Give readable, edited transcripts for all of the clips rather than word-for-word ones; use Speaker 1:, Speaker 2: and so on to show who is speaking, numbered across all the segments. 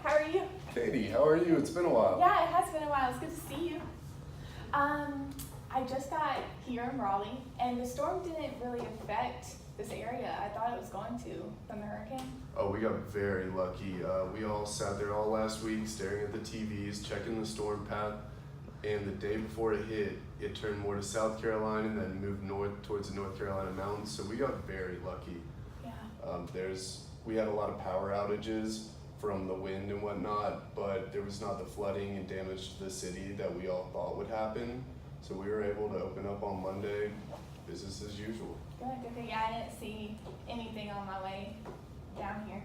Speaker 1: How are you?
Speaker 2: Katie, how are you? It's been a while.
Speaker 1: Yeah, it has been a while. It's good to see you. I just got here in Raleigh, and the storm didn't really affect this area. I thought it was going to from the hurricane.
Speaker 2: Oh, we got very lucky. We all sat there all last week staring at the TVs, checking the storm path, and the day before it hit, it turned more to South Carolina and then moved north towards the North Carolina mountains, so we got very lucky.
Speaker 1: Yeah.
Speaker 2: We had a lot of power outages from the wind and whatnot, but there was not the flooding and damage to the city that we all thought would happen. So we were able to open up on Monday, business as usual.
Speaker 1: Good. Yeah, I didn't see anything on my way down here.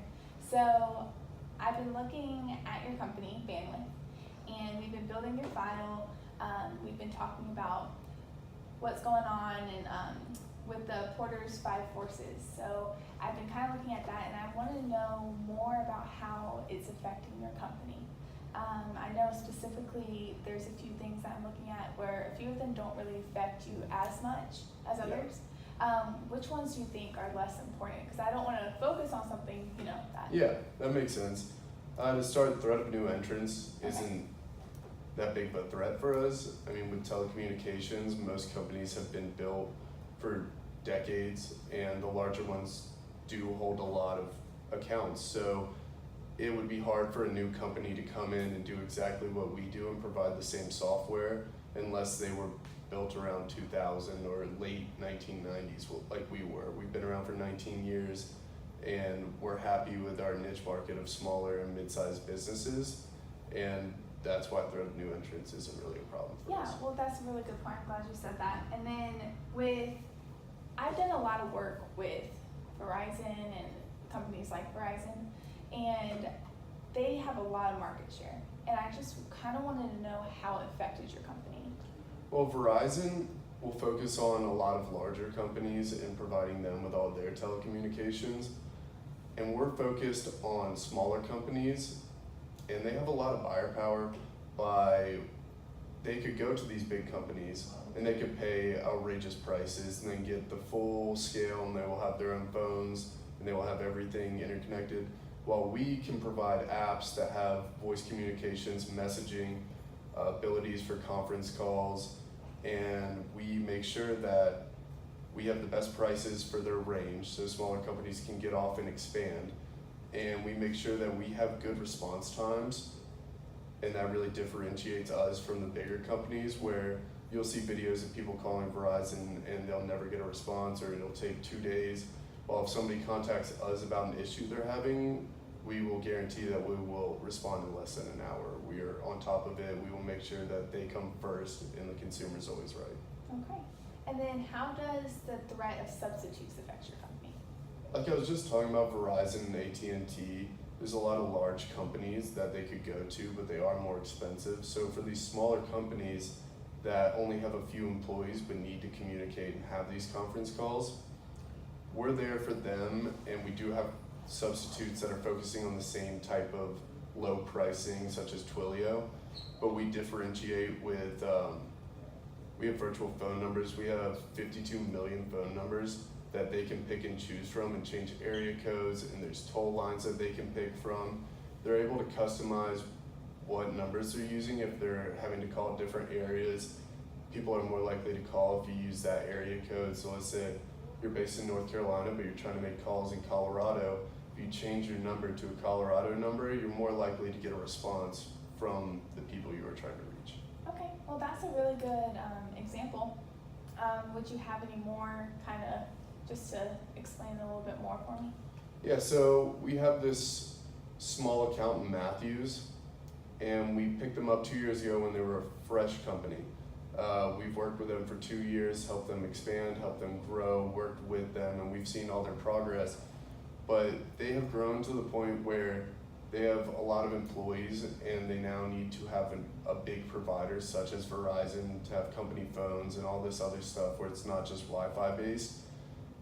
Speaker 1: So I've been looking at your company, Bandwidth, and we've been building your file. We've been talking about what's going on and with the Porter's 5 forces. So I've been kind of looking at that, and I want to know more about how it's affecting your company. I know specifically there's a few things that I'm looking at where a few of them don't really affect you as much as others. Which ones do you think are less important? Because I don't want to focus on something, that.
Speaker 2: Yeah, that makes sense. To start, the threat of new entrants isn't that big of a threat for us. I mean, with telecommunications, most companies have been built for decades, and the larger ones do hold a lot of accounts. So it would be hard for a new company to come in and do exactly what we do and provide the same software unless they were built around 2000 or late 1990s like we were. We've been around for 19 years, and we're happy with our niche market of smaller and mid-sized businesses, and that's why threat of new entrants isn't really a problem for us.
Speaker 1: Yeah, well, that's a really good point. I'm glad you said that. And then I've done a lot of work with Verizon and companies like Verizon, and they have a lot of market share. And I just kind of wanted to know how it affected your company.
Speaker 2: Well, Verizon will focus on a lot of larger companies and providing them with all their telecommunications. And we're focused on smaller companies, and they have a lot of buyer power they could go to these big companies and they could pay outrageous prices and then get the full scale, and they will have their own phones and they will have everything interconnected, while we can provide apps that have voice communications, messaging, abilities for conference calls, and we make sure that we have the best prices for their range so smaller companies can get off and expand, and we make sure that we have good response times, and that really differentiates us from the bigger companies where you'll see videos of people calling Verizon and they'll never get a response, or it'll take 2 days. Well, if somebody contacts us about an issue they're having, we will guarantee that we will respond in less than an hour. We are on top of it. We will make sure that they come first and the consumer's always right.
Speaker 1: Okay. And then how does the threat of substitutes affect your company?
Speaker 2: Like I was just talking about Verizon and AT&T, there's a lot of large companies that they could go to, but they are more expensive. So for these smaller companies that only have a few employees but need to communicate and have these conference calls, we're there for them, and we do have substitutes that are focusing on the same type of low pricing, such as Twilio, but we differentiate with, we have virtual phone numbers. We have 52 million phone numbers that they can pick and choose from and change area codes, and there's toll lines that they can pick from. They're able to customize what numbers they're using if they're having to call different areas. People are more likely to call if you use that area code. So let's say you're based in North Carolina, but you're trying to make calls in Colorado. If you change your number to a Colorado number, you're more likely to get a response from the people you are trying to reach.
Speaker 1: Okay, well, that's a really good example. Would you have any more kind of just to explain a little bit more for me?
Speaker 2: Yeah, so we have this small account in Matthews, and we picked them up 2 years ago when they were a fresh company. We've worked with them for 2 years, helped them expand, helped them grow, worked with them, and we've seen all their progress. But they have grown to the point where they have a lot of employees, and they now need to have a big provider such as Verizon to have company phones and all this other stuff where it's not just Wi-Fi based.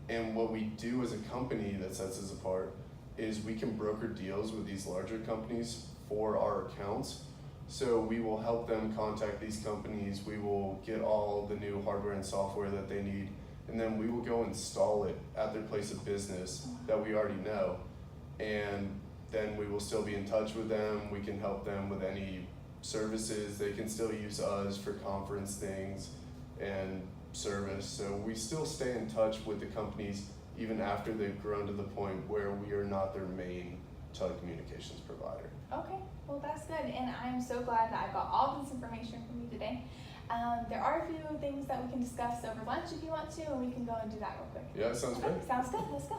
Speaker 2: And what we do as a company that sets us apart is we can broker deals with these larger companies for our accounts. So we will help them contact these companies. We will get all the new hardware and software that they need, and then we will go install it at their place of business that we already know. And then we will still be in touch with them. We can help them with any services. They can still use us for conference things and service. So we still stay in touch with the companies even after they've grown to the point where we are not their main telecommunications provider.
Speaker 1: Okay, well that's good, and I'm so glad that I got all this information from you today. There are a few things that we can discuss over lunch if you want to, and we can go and do that real quick.
Speaker 2: Yeah, sounds
Speaker 1: Okay,
Speaker 2: great.
Speaker 1: sounds good. Let's go.